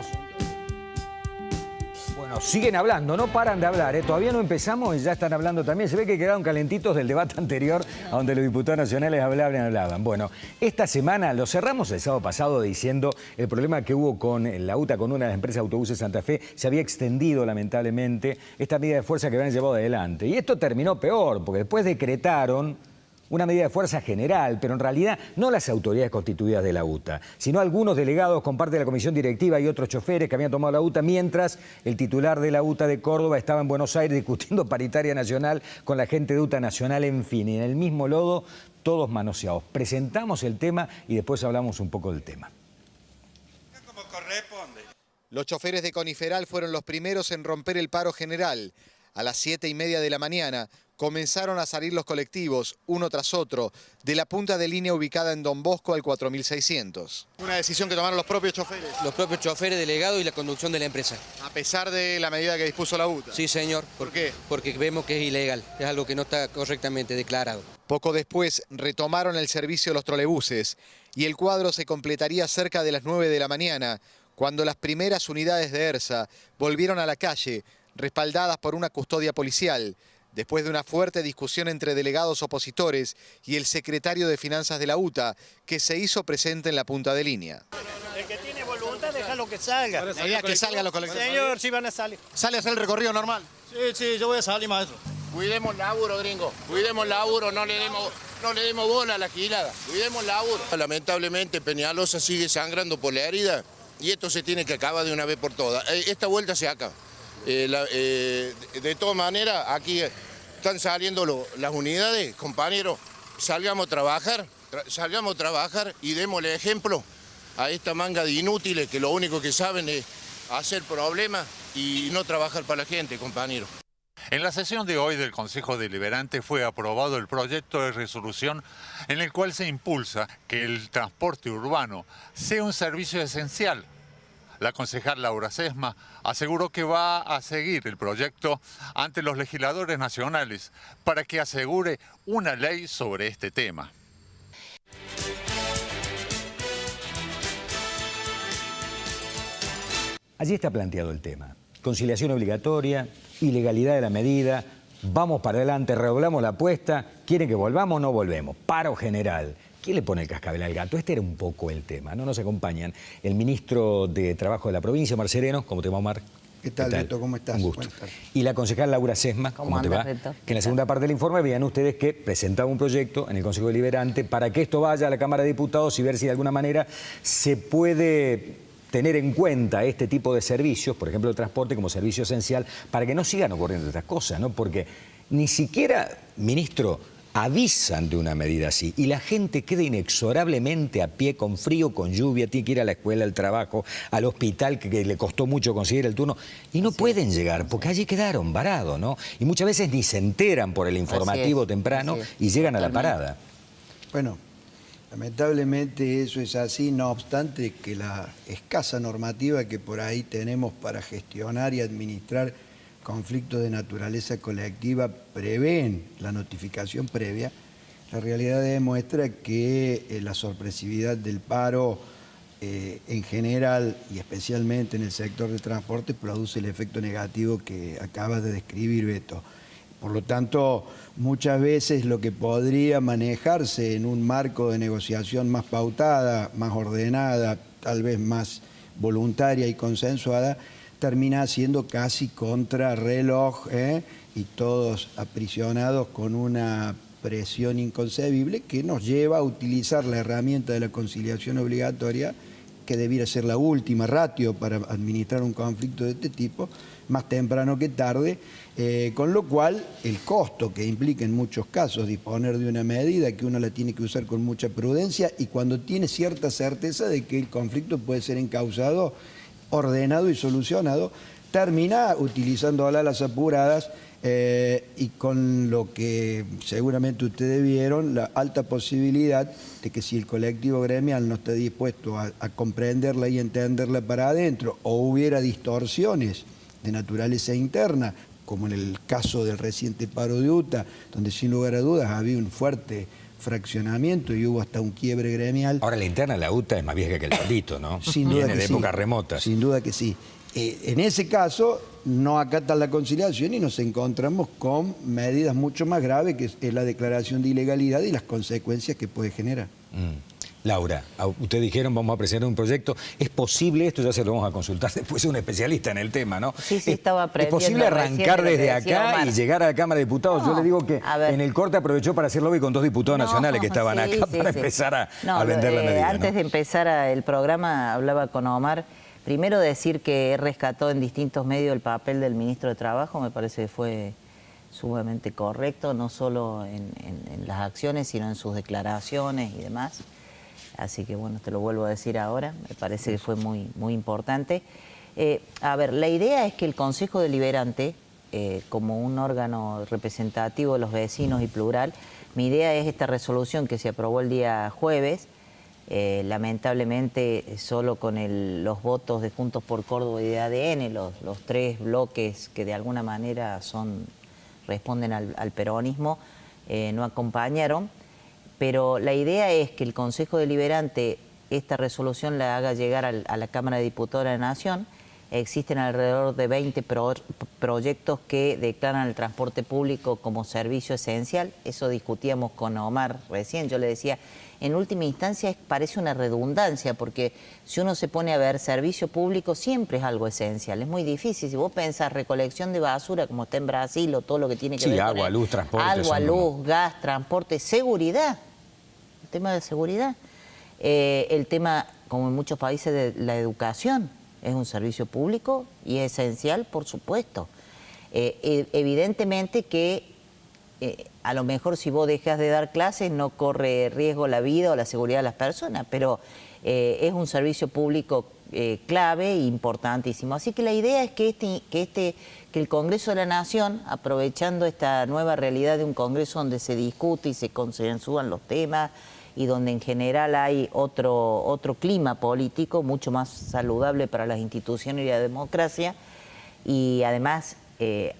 Seguimos. Bueno, siguen hablando, no paran de hablar, ¿eh? Todavía no empezamos y ya están hablando también. Se ve que quedaron calentitos del debate anterior, a donde los diputados nacionales hablaban. Bueno, esta semana lo cerramos el sábado pasado diciendo el problema que hubo con la UTA, con una de las empresas de autobuses Santa Fe, se había extendido lamentablemente esta medida de fuerza que habían llevado adelante. Y esto terminó peor, porque después decretaron una medida de fuerza general, pero en realidad no las autoridades constituidas de la UTA, sino algunos delegados con parte de la comisión directiva y otros choferes que habían tomado la UTA, mientras el titular de la UTA de Córdoba estaba en Buenos Aires discutiendo paritaria nacional con la gente de UTA Nacional, en fin, y en el mismo lodo, todos manoseados. Presentamos el tema y después hablamos un poco del tema. Como corresponde. Los choferes de Coniferal fueron los primeros en romper el paro general. A las 7:30 de la mañana comenzaron a salir los colectivos, uno tras otro, de la punta de línea ubicada en Don Bosco al 4600. Una decisión que tomaron los propios choferes. Los propios choferes, delegados y la conducción de la empresa. A pesar de la medida que dispuso la UTA. Sí, señor. ¿Por qué? Porque vemos que es ilegal, es algo que no está correctamente declarado. Poco después retomaron el servicio de los trolebuses y el cuadro se completaría cerca de las 9 de la mañana, cuando las primeras unidades de ERSA volvieron a la calle, respaldadas por una custodia policial, después de una fuerte discusión entre delegados opositores y el secretario de Finanzas de la UTA, que se hizo presente en la punta de línea. El que tiene voluntad, déjalo que salga. La idea es que salgan los colectivos. Señor, sí van a salir. ¿Sale a hacer el recorrido normal? Sí, yo voy a salir, maestro. Cuidemos laburo, gringo. Cuidemos laburo, no le demos bola a la gilada. Cuidemos laburo. Lamentablemente Peñalosa sigue sangrando por la herida y esto se tiene que acabar de una vez por todas. Esta vuelta se acaba. De todas maneras, aquí están saliendo las unidades, compañeros, salgamos a trabajar y démosle ejemplo a esta manga de inútiles que lo único que saben es hacer problemas y no trabajar para la gente, compañeros. En la sesión de hoy del Consejo Deliberante fue aprobado el proyecto de resolución en el cual se impulsa que el transporte urbano sea un servicio esencial. La concejal Laura Sesma aseguró que va a seguir el proyecto ante los legisladores nacionales para que asegure una ley sobre este tema. Allí está planteado el tema. Conciliación obligatoria, ilegalidad de la medida, vamos para adelante, redoblamos la apuesta, ¿quieren que volvamos o no volvemos? Paro general. ¿Quién le pone el cascabel al gato? Este era un poco el tema, ¿no? Nos acompañan el ministro de Trabajo de la provincia, Omar Sereno. ¿Cómo te va, Omar? ¿Qué tal, Beto? ¿Cómo estás? Un gusto. Y la concejal Laura Sesma, ¿cómo te va? Beto? Que en la segunda parte del informe vean ustedes que presentaba un proyecto en el Consejo Deliberante para que esto vaya a la Cámara de Diputados y ver si de alguna manera se puede tener en cuenta este tipo de servicios, por ejemplo el transporte como servicio esencial, para que no sigan ocurriendo estas cosas, ¿no? Porque ni siquiera, ministro, avisan de una medida así y la gente queda inexorablemente a pie, con frío, con lluvia, tiene que ir a la escuela, al trabajo, al hospital, que le costó mucho conseguir el turno, y no pueden llegar porque allí quedaron varados, ¿no? Y muchas veces ni se enteran por el informativo temprano y llegan a la parada. Bueno, lamentablemente eso es así, no obstante que la escasa normativa que por ahí tenemos para gestionar y administrar conflictos de naturaleza colectiva prevén la notificación previa, la realidad demuestra que la sorpresividad del paro en general y especialmente en el sector de transporte produce el efecto negativo que acabas de describir, Beto. Por lo tanto, muchas veces lo que podría manejarse en un marco de negociación más pautada, más ordenada, tal vez más voluntaria y consensuada, termina siendo casi contrarreloj, y todos aprisionados con una presión inconcebible que nos lleva a utilizar la herramienta de la conciliación obligatoria, que debiera ser la última ratio para administrar un conflicto de este tipo, más temprano que tarde, con lo cual el costo que implica en muchos casos disponer de una medida que uno la tiene que usar con mucha prudencia y cuando tiene cierta certeza de que el conflicto puede ser encauzado, ordenado y solucionado, termina utilizándola a las apuradas y con lo que seguramente ustedes vieron, la alta posibilidad de que si el colectivo gremial no está dispuesto a comprenderla y entenderla para adentro o hubiera distorsiones de naturaleza interna, como en el caso del reciente paro de UTA, donde sin lugar a dudas había un fuerte fraccionamientos y hubo hasta un quiebre gremial. Ahora la interna de la UTA es más vieja que el Torito, ¿no? Sin duda Viene que de sí. épocas remotas. Sin duda que sí. En ese caso, no acatan la conciliación y nos encontramos con medidas mucho más graves, que es la declaración de ilegalidad y las consecuencias que puede generar. Laura, ustedes dijeron vamos a presentar un proyecto. ¿Es posible, esto ya se lo vamos a consultar después de un especialista en el tema, ¿no? Sí, estaba aprendiendo. ¿Es posible arrancar desde acá y llegar a la Cámara de Diputados? No, yo le digo que en el corte aprovechó para hacer lobby con 2 diputados nacionales que estaban acá para empezar a vender la medida. Antes ¿no? de empezar el programa hablaba con Omar. Primero decir que he rescatado en distintos medios el papel del ministro de Trabajo, me parece que fue sumamente correcto, no solo en las acciones, sino en sus declaraciones y demás. Así que bueno, te lo vuelvo a decir ahora, me parece que fue muy, muy importante. A ver, la idea es que el Consejo Deliberante, como un órgano representativo de los vecinos y plural, mi idea es esta resolución que se aprobó el día jueves, lamentablemente solo con los votos de Juntos por Córdoba y de ADN, los 3 bloques que de alguna manera responden al peronismo, no acompañaron. Pero la idea es que el Consejo Deliberante esta resolución la haga llegar a la Cámara de Diputados de la Nación. Existen alrededor de 20 proyectos que declaran el transporte público como servicio esencial. Eso discutíamos con Omar recién. Yo le decía, en última instancia parece una redundancia, porque si uno se pone a ver, servicio público siempre es algo esencial. Es muy difícil. Si vos pensás recolección de basura, como está en Brasil, o todo lo que tiene que ver con agua, luz, transporte. Agua, luz, gas, transporte, seguridad. El tema de seguridad. El tema, como en muchos países, de la educación. Es un servicio público y es esencial, por supuesto. Evidentemente que a lo mejor si vos dejas de dar clases no corre riesgo la vida o la seguridad de las personas, pero es un servicio público clave e importantísimo. Así que la idea es que el Congreso de la Nación, aprovechando esta nueva realidad de un Congreso donde se discute y se consensúan los temas, y donde en general hay otro clima político mucho más saludable para las instituciones y la democracia, y además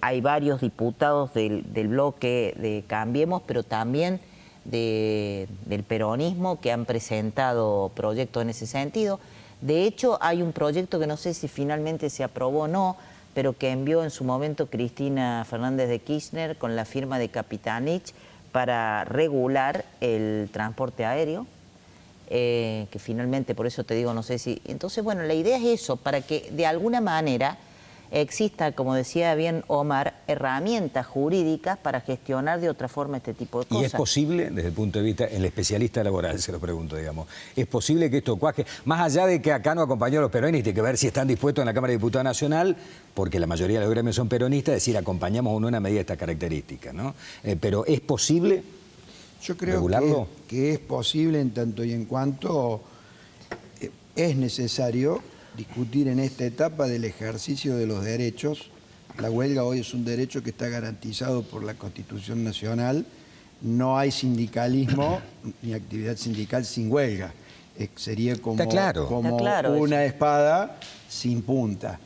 hay varios diputados del bloque de Cambiemos, pero también del peronismo, que han presentado proyectos en ese sentido. De hecho, hay un proyecto que no sé si finalmente se aprobó o no, pero que envió en su momento Cristina Fernández de Kirchner con la firma de Capitanich, para regular el transporte aéreo, que finalmente, por eso te digo, no sé si... Entonces, bueno, la idea es eso, para que de alguna manera exista, como decía bien Omar, herramientas jurídicas para gestionar de otra forma este tipo de cosas. ¿Y es posible, desde el punto de vista, el especialista laboral, se lo pregunto, digamos, es posible que esto cuaje, más allá de que acá no acompañó a los peronistas, hay que ver si están dispuestos en la Cámara de Diputados Nacional, porque la mayoría de los gremios son peronistas, decir, acompañamos una medida de estas características, ¿no? Pero ¿es posible Yo creo regularlo? que es posible en tanto y en cuanto es necesario discutir en esta etapa del ejercicio de los derechos. La huelga hoy es un derecho que está garantizado por la Constitución Nacional. No hay sindicalismo ni actividad sindical sin huelga. Sería como, Está claro. una espada sin punta.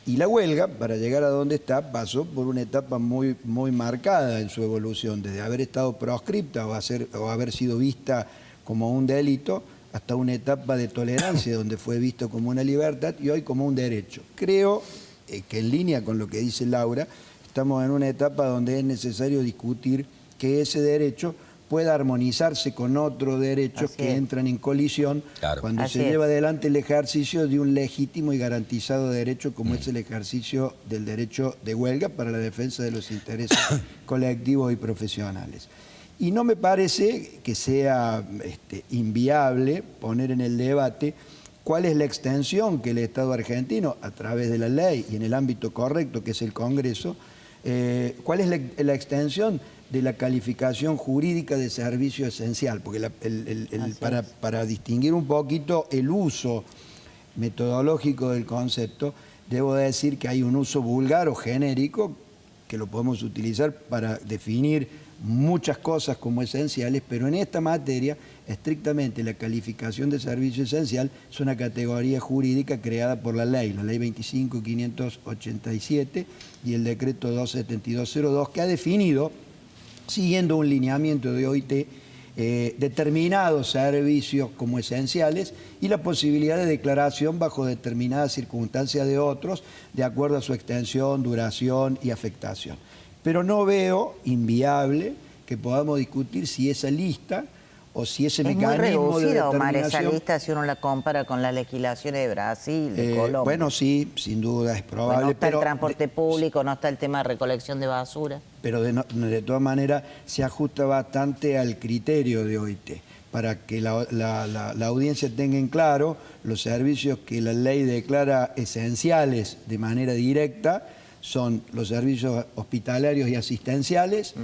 Y la huelga, para llegar a donde está, pasó por una etapa muy, muy marcada en su evolución, desde haber estado proscripta o haber sido vista como un delito, hasta una etapa de tolerancia donde fue visto como una libertad y hoy como un derecho. Creo que en línea con lo que dice Laura, estamos en una etapa donde es necesario discutir que ese derecho pueda armonizarse con otros derechos que entran en colisión cuando se lleva adelante el ejercicio de un legítimo y garantizado derecho como es el ejercicio del derecho de huelga para la defensa de los intereses colectivos y profesionales. Y no me parece que sea inviable poner en el debate cuál es la extensión que el Estado argentino, a través de la ley y en el ámbito correcto que es el Congreso, cuál es la extensión de la calificación jurídica de servicio esencial, porque para distinguir un poquito el uso metodológico del concepto, debo decir que hay un uso vulgar o genérico que lo podemos utilizar para definir muchas cosas como esenciales, pero en esta materia, estrictamente la calificación de servicio esencial es una categoría jurídica creada por la ley 25.587 y el decreto 27202, que ha definido, siguiendo un lineamiento de OIT, determinados servicios como esenciales y la posibilidad de declaración bajo determinadas circunstancias de otros, de acuerdo a su extensión, duración y afectación. Pero no veo inviable que podamos discutir si esa lista o si ese mecanismo de determinación... Es muy reducida, Omar, esa determinación... lista si uno la compara con las legislaciones de Brasil, de Colombia. Bueno, sí, sin duda es probable. Bueno, no está pero el transporte público, no está el tema de recolección de basura. Pero de todas maneras se ajusta bastante al criterio de OIT, para que la audiencia tenga en claro los servicios que la ley declara esenciales de manera directa. Son los servicios hospitalarios y asistenciales,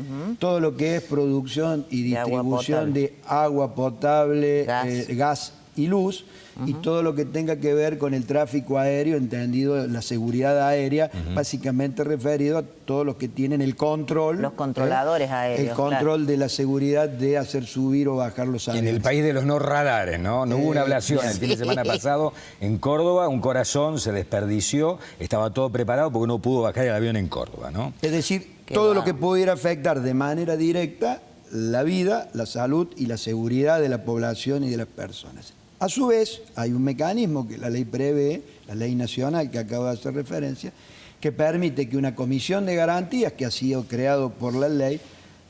todo lo que es producción y distribución de agua potable, gas y luz, y todo lo que tenga que ver con el tráfico aéreo, entendido la seguridad aérea, básicamente referido a todos los que tienen el control. Los controladores aéreos. El control de la seguridad de hacer subir o bajar los aviones. En el país de los no radares, ¿no? No hubo una ablación el fin de semana pasado en Córdoba, un corazón se desperdició, estaba todo preparado porque no pudo bajar el avión en Córdoba, ¿no? Es decir, todo lo que pudiera afectar de manera directa la vida, la salud y la seguridad de la población y de las personas. A su vez, hay un mecanismo que la ley prevé, la ley nacional que acabo de hacer referencia, que permite que una comisión de garantías que ha sido creado por la ley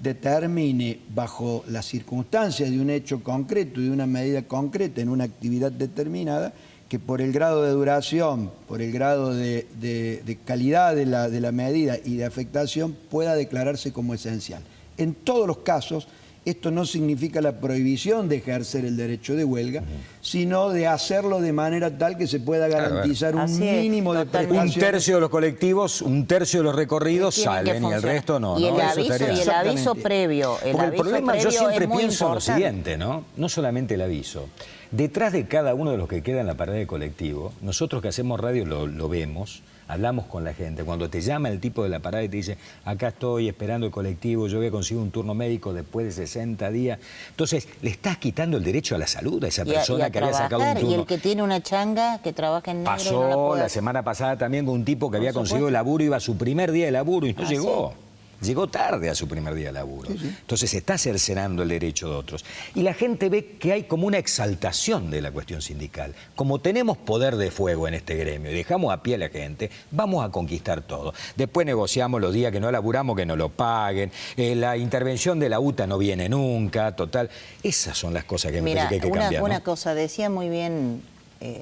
determine bajo las circunstancias de un hecho concreto y de una medida concreta en una actividad determinada que por el grado de duración, por el grado de calidad de la medida y de afectación pueda declararse como esencial. En todos los casos, esto no significa la prohibición de ejercer el derecho de huelga, sino de hacerlo de manera tal que se pueda garantizar un mínimo de prestaciones. Un tercio de los colectivos, un tercio de los recorridos salen y el resto no. Y ¿no? el aviso previo. Porque el problema, yo siempre pienso en lo siguiente, ¿no? No solamente el aviso. Detrás de cada uno de los que queda en la parada de colectivo, nosotros que hacemos radio lo vemos, hablamos con la gente. Cuando te llama el tipo de la parada y te dice, acá estoy esperando el colectivo, yo voy a conseguir un turno médico después de 60 días. Entonces, le estás quitando el derecho a la salud a esa persona que había sacado un turno. Y el que tiene una changa, que trabaja en negro. Pasó la semana pasada también con un tipo que había conseguido laburo, iba a su primer día de laburo y no llegó. Llegó tarde a su primer día de laburo. Entonces se está cercenando el derecho de otros. Y la gente ve que hay como una exaltación de la cuestión sindical. Como tenemos poder de fuego en este gremio y dejamos a pie a la gente, vamos a conquistar todo. Después negociamos los días que no laburamos, que no lo paguen. La intervención de la UTA no viene nunca, total. Esas son las cosas que me parece que hay que cambiar. Una cosa, decía muy bien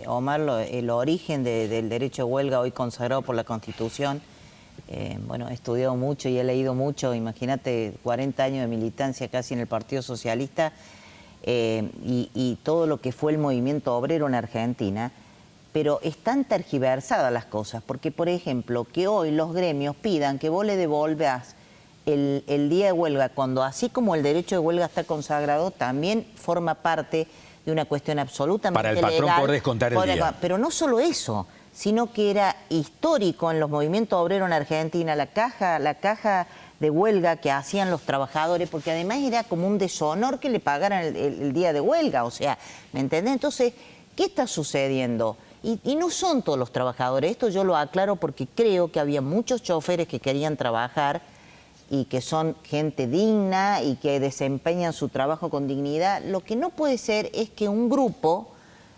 Omar, el origen del derecho de huelga hoy consagrado por la Constitución. Bueno, he estudiado mucho y he leído mucho, imagínate, 40 años de militancia casi en el Partido Socialista y todo lo que fue el movimiento obrero en Argentina, pero están tergiversadas las cosas, porque por ejemplo, que hoy los gremios pidan que vos le devolvas el día de huelga, cuando así como el derecho de huelga está consagrado, también forma parte de una cuestión absolutamente legal. Para el patrón poder descontar el día. Pero no solo eso, sino que era histórico en los movimientos obreros en Argentina, la caja de huelga que hacían los trabajadores, porque además era como un deshonor que le pagaran el día de huelga, o sea, ¿me entendés? Entonces, ¿qué está sucediendo? Y no son todos los trabajadores, esto yo lo aclaro porque creo que había muchos choferes que querían trabajar y que son gente digna y que desempeñan su trabajo con dignidad. Lo que no puede ser es que un grupo,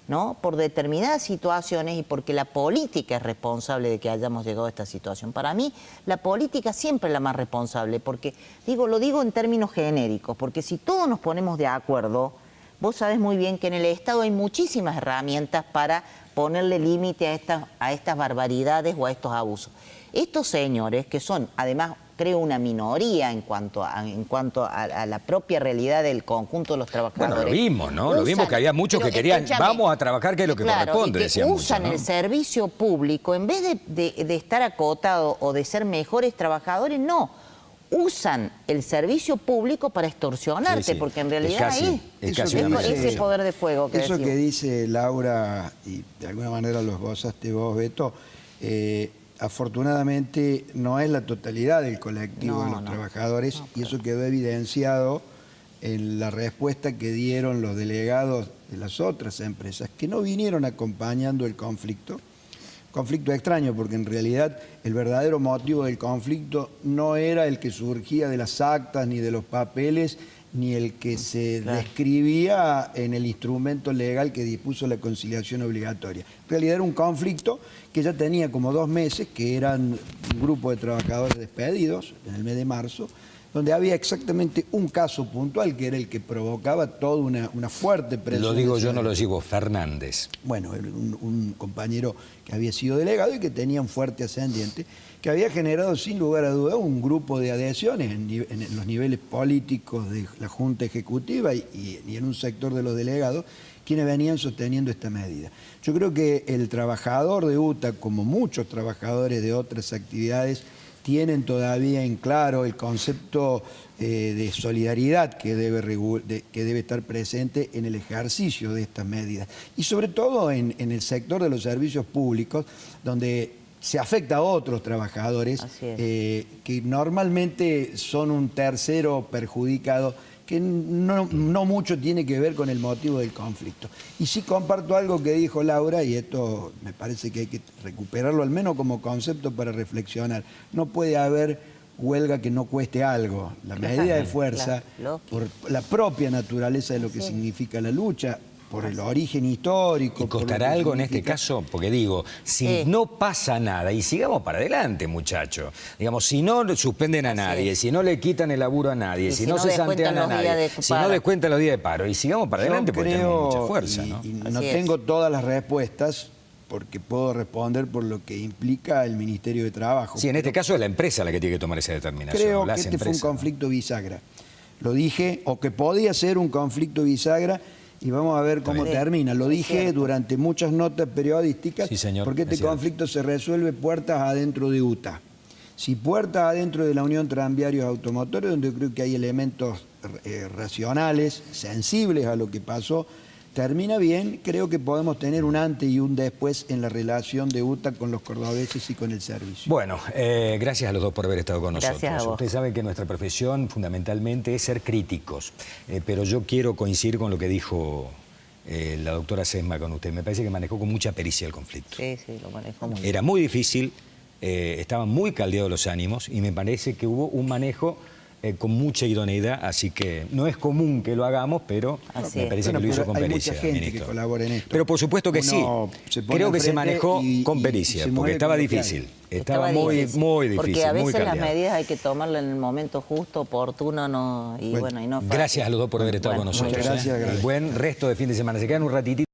¿no?, por determinadas situaciones y porque la política es responsable de que hayamos llegado a esta situación. Para mí, la política siempre es la más responsable, porque lo digo en términos genéricos, porque si todos nos ponemos de acuerdo, vos sabés muy bien que en el Estado hay muchísimas herramientas para ponerle límite a estas barbaridades o a estos abusos. Estos señores, que son además, creo, una minoría en cuanto a la propia realidad del conjunto de los trabajadores. Bueno, lo vimos, ¿no? Lo vimos que había muchos que querían, vamos a trabajar, que es lo que corresponde, decían muchos, ¿no? Usan el servicio público, en vez de estar acotado o de ser mejores trabajadores, no. Usan el servicio público para extorsionarte, porque en realidad es ese poder de fuego que eso decimos. Que dice Laura, y de alguna manera lo esbozaste vos, Beto, afortunadamente no es la totalidad del colectivo de los trabajadores, y eso quedó evidenciado en la respuesta que dieron los delegados de las otras empresas, que no vinieron acompañando el conflicto. Conflicto extraño, porque en realidad el verdadero motivo del conflicto no era el que surgía de las actas ni de los papeles, ni el que se describía en el instrumento legal que dispuso la conciliación obligatoria. En realidad era un conflicto que ya tenía como 2 meses, que eran un grupo de trabajadores despedidos en el mes de marzo, donde había exactamente un caso puntual que era el que provocaba toda una fuerte presión. Lo digo yo, no lo digo Fernández. Bueno, un compañero que había sido delegado y que tenía un fuerte ascendiente, que había generado sin lugar a duda un grupo de adhesiones en los niveles políticos de la Junta Ejecutiva y en un sector de los delegados, quienes venían sosteniendo esta medida. Yo creo que el trabajador de UTA, como muchos trabajadores de otras actividades, tienen todavía en claro el concepto de solidaridad que debe estar presente en el ejercicio de estas medidas. Y sobre todo en el sector de los servicios públicos, donde se afecta a otros trabajadores que normalmente son un tercero perjudicado, que no mucho tiene que ver con el motivo del conflicto. Y sí comparto algo que dijo Laura, y esto me parece que hay que recuperarlo al menos como concepto para reflexionar. No puede haber huelga que no cueste algo. La medida de fuerza, por la propia naturaleza de lo que significa la lucha, por el origen histórico. ¿Y costará algo en este caso? Porque digo, si no pasa nada, y sigamos para adelante, muchachos. Digamos, si no suspenden a nadie, si no le quitan el laburo a nadie, si no se santean a nadie, si no descuentan los días de paro, y sigamos para adelante porque tenemos mucha fuerza, ¿no? Y no tengo todas las respuestas, porque puedo responder por lo que implica el Ministerio de Trabajo. Sí, en este caso es la empresa la que tiene que tomar esa determinación. Creo que este fue un conflicto bisagra. Lo dije, o que podía ser un conflicto bisagra, y vamos a ver cómo termina. Lo dije durante muchas notas periodísticas, porque este conflicto se resuelve puertas adentro de UTA. Si puertas adentro de la Unión Tranviarios Automotores, donde yo creo que hay elementos racionales, sensibles a lo que pasó, termina bien, creo que podemos tener un antes y un después en la relación de UTA con los cordobeses y con el servicio. Bueno, gracias a los dos por haber estado con nosotros. Gracias a vos. Ustedes saben que nuestra profesión fundamentalmente es ser críticos, pero yo quiero coincidir con lo que dijo la doctora Sesma con usted. Me parece que manejó con mucha pericia el conflicto. Sí, lo manejó muy bien. Era muy difícil, estaban muy caldeados los ánimos y me parece que hubo un manejo con mucha idoneidad, así que no es común que lo hagamos, pero me parece que lo hizo con pericia. Hay mucha gente que colabora en esto. Pero por supuesto que sí. Creo que se manejó con pericia, porque estaba difícil. Estaba muy difícil. Porque a veces las medidas hay que tomarlas en el momento justo, oportuno, y no fácil. Gracias a los dos por haber estado con nosotros. Muchas gracias. Buen resto de fin de semana. Se quedan un ratitito.